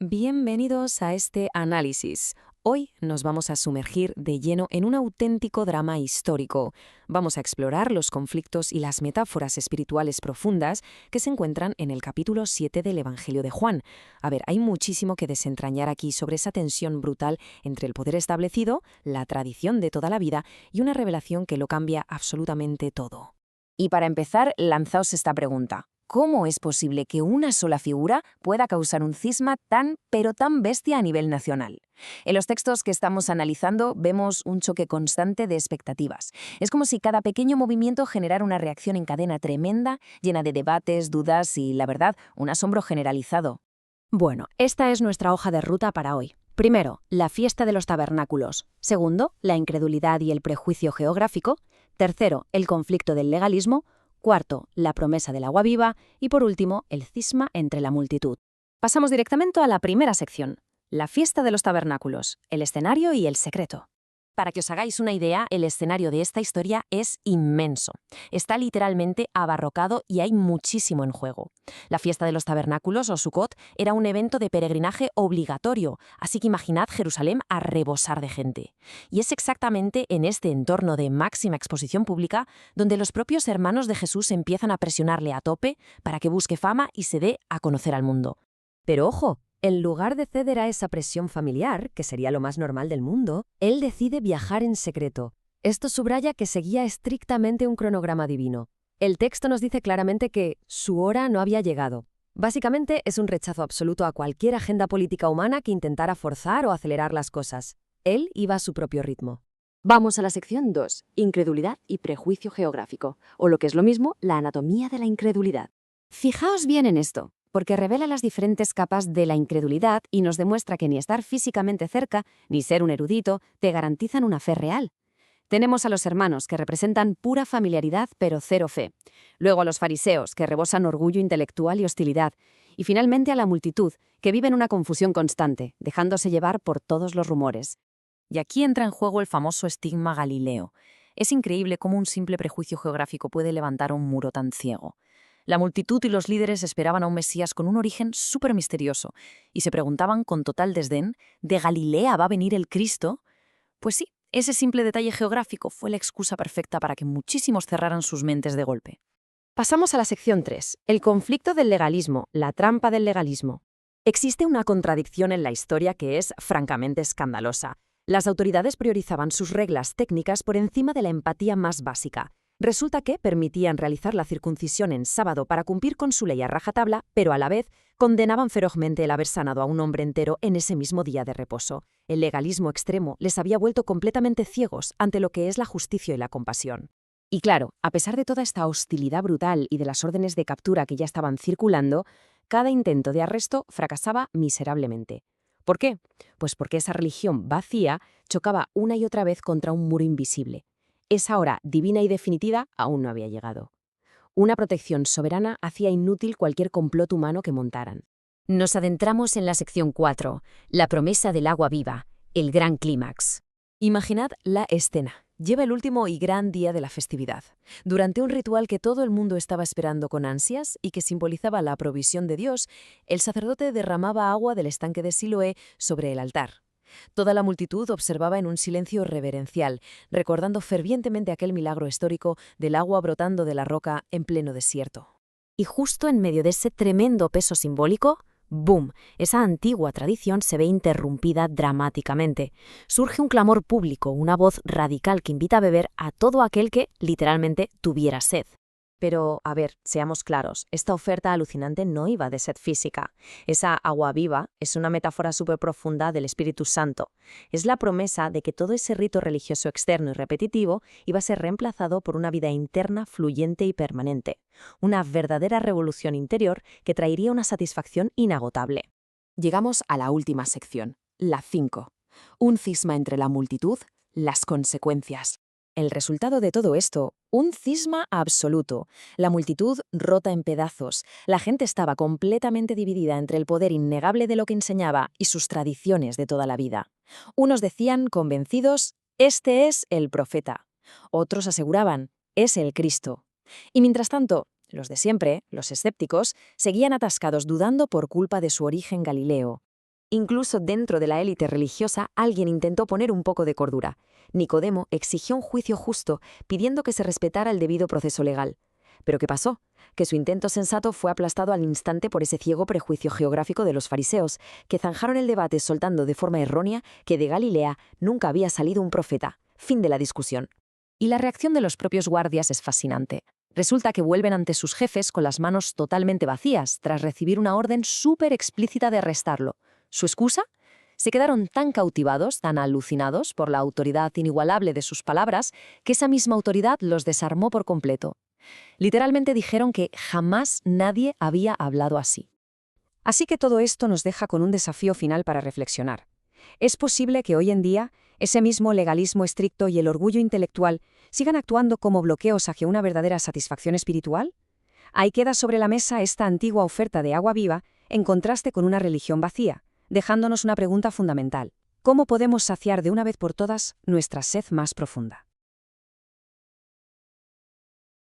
Bienvenidos a este análisis. Hoy nos vamos a sumergir de lleno en un auténtico drama histórico. Vamos a explorar los conflictos y las metáforas espirituales profundas que se encuentran en el capítulo 7 del Evangelio de Juan. A ver, hay muchísimo que desentrañar aquí sobre esa tensión brutal entre el poder establecido, la tradición de toda la vida y una revelación que lo cambia absolutamente todo. Y para empezar, lanzaos esta pregunta. ¿Cómo es posible que una sola figura pueda causar un cisma pero tan bestia a nivel nacional? En los textos que estamos analizando vemos un choque constante de expectativas. Es como si cada pequeño movimiento generara una reacción en cadena tremenda, llena de debates, dudas y, la verdad, un asombro generalizado. Bueno, esta es nuestra hoja de ruta para hoy. Primero, la fiesta de los tabernáculos. Segundo, la incredulidad y el prejuicio geográfico. Tercero, el conflicto del legalismo. Cuarto, la promesa del agua viva. Y por último, el cisma entre la multitud. Pasamos directamente a la primera sección, la fiesta de los tabernáculos, el escenario y el secreto. Para que os hagáis una idea, el escenario de esta historia es inmenso. Está literalmente abarrocado y hay muchísimo en juego. La fiesta de los tabernáculos, o Sukkot, era un evento de peregrinaje obligatorio, así que imaginad Jerusalén a rebosar de gente. Y es exactamente en este entorno de máxima exposición pública donde los propios hermanos de Jesús empiezan a presionarle a tope para que busque fama y se dé a conocer al mundo. Pero ojo, en lugar de ceder a esa presión familiar, que sería lo más normal del mundo, él decide viajar en secreto. Esto subraya que seguía estrictamente un cronograma divino. El texto nos dice claramente que su hora no había llegado. Básicamente es un rechazo absoluto a cualquier agenda política humana que intentara forzar o acelerar las cosas. Él iba a su propio ritmo. Vamos a la sección 2, incredulidad y prejuicio geográfico, o lo que es lo mismo, la anatomía de la incredulidad. Fijaos bien en esto, porque revela las diferentes capas de la incredulidad y nos demuestra que ni estar físicamente cerca, ni ser un erudito, te garantizan una fe real. Tenemos a los hermanos, que representan pura familiaridad pero cero fe. Luego a los fariseos, que rebosan orgullo intelectual y hostilidad. Y finalmente a la multitud, que vive en una confusión constante, dejándose llevar por todos los rumores. Y aquí entra en juego el famoso estigma galileo. Es increíble cómo un simple prejuicio geográfico puede levantar un muro tan ciego. La multitud y los líderes esperaban a un Mesías con un origen súper misterioso y se preguntaban con total desdén, ¿de Galilea va a venir el Cristo? Pues sí, ese simple detalle geográfico fue la excusa perfecta para que muchísimos cerraran sus mentes de golpe. Pasamos a la sección 3, el conflicto del legalismo, la trampa del legalismo. Existe una contradicción en la historia que es francamente escandalosa. Las autoridades priorizaban sus reglas técnicas por encima de la empatía más básica. Resulta que permitían realizar la circuncisión en sábado para cumplir con su ley a rajatabla, pero a la vez condenaban ferozmente el haber sanado a un hombre entero en ese mismo día de reposo. El legalismo extremo les había vuelto completamente ciegos ante lo que es la justicia y la compasión. Y claro, a pesar de toda esta hostilidad brutal y de las órdenes de captura que ya estaban circulando, cada intento de arresto fracasaba miserablemente. ¿Por qué? Pues porque esa religión vacía chocaba una y otra vez contra un muro invisible. Esa hora divina y definitiva aún no había llegado. Una protección soberana hacía inútil cualquier complot humano que montaran. Nos adentramos en la sección 4, la promesa del agua viva, el gran clímax. Imaginad la escena. Lleva el último y gran día de la festividad, durante un ritual que todo el mundo estaba esperando con ansias y que simbolizaba la provisión de Dios. El sacerdote derramaba agua del estanque de Siloé sobre el altar. Toda la multitud observaba en un silencio reverencial, recordando fervientemente aquel milagro histórico del agua brotando de la roca en pleno desierto. Y justo en medio de ese tremendo peso simbólico, ¡boom!, esa antigua tradición se ve interrumpida dramáticamente. Surge un clamor público, una voz radical que invita a beber a todo aquel que, literalmente, tuviera sed. Pero, a ver, seamos claros, esta oferta alucinante no iba de sed física. Esa agua viva es una metáfora súper profunda del Espíritu Santo. Es la promesa de que todo ese rito religioso externo y repetitivo iba a ser reemplazado por una vida interna, fluyente y permanente. Una verdadera revolución interior que traería una satisfacción inagotable. Llegamos a la última sección, la 5. Un cisma entre la multitud, las consecuencias. El resultado de todo esto, un cisma absoluto. La multitud rota en pedazos. La gente estaba completamente dividida entre el poder innegable de lo que enseñaba y sus tradiciones de toda la vida. Unos decían, convencidos, este es el profeta. Otros aseguraban, es el Cristo. Y mientras tanto, los de siempre, los escépticos, seguían atascados dudando por culpa de su origen galileo. Incluso dentro de la élite religiosa, alguien intentó poner un poco de cordura. Nicodemo exigió un juicio justo, pidiendo que se respetara el debido proceso legal. ¿Pero qué pasó? Que su intento sensato fue aplastado al instante por ese ciego prejuicio geográfico de los fariseos, que zanjaron el debate soltando de forma errónea que de Galilea nunca había salido un profeta. Fin de la discusión. Y la reacción de los propios guardias es fascinante. Resulta que vuelven ante sus jefes con las manos totalmente vacías, tras recibir una orden súper explícita de arrestarlo. ¿Su excusa? Se quedaron tan cautivados, tan alucinados por la autoridad inigualable de sus palabras, que esa misma autoridad los desarmó por completo. Literalmente dijeron que jamás nadie había hablado así. Así que todo esto nos deja con un desafío final para reflexionar. ¿Es posible que hoy en día ese mismo legalismo estricto y el orgullo intelectual sigan actuando como bloqueos hacia una verdadera satisfacción espiritual? Ahí queda sobre la mesa esta antigua oferta de agua viva en contraste con una religión vacía, dejándonos una pregunta fundamental. ¿Cómo podemos saciar de una vez por todas nuestra sed más profunda?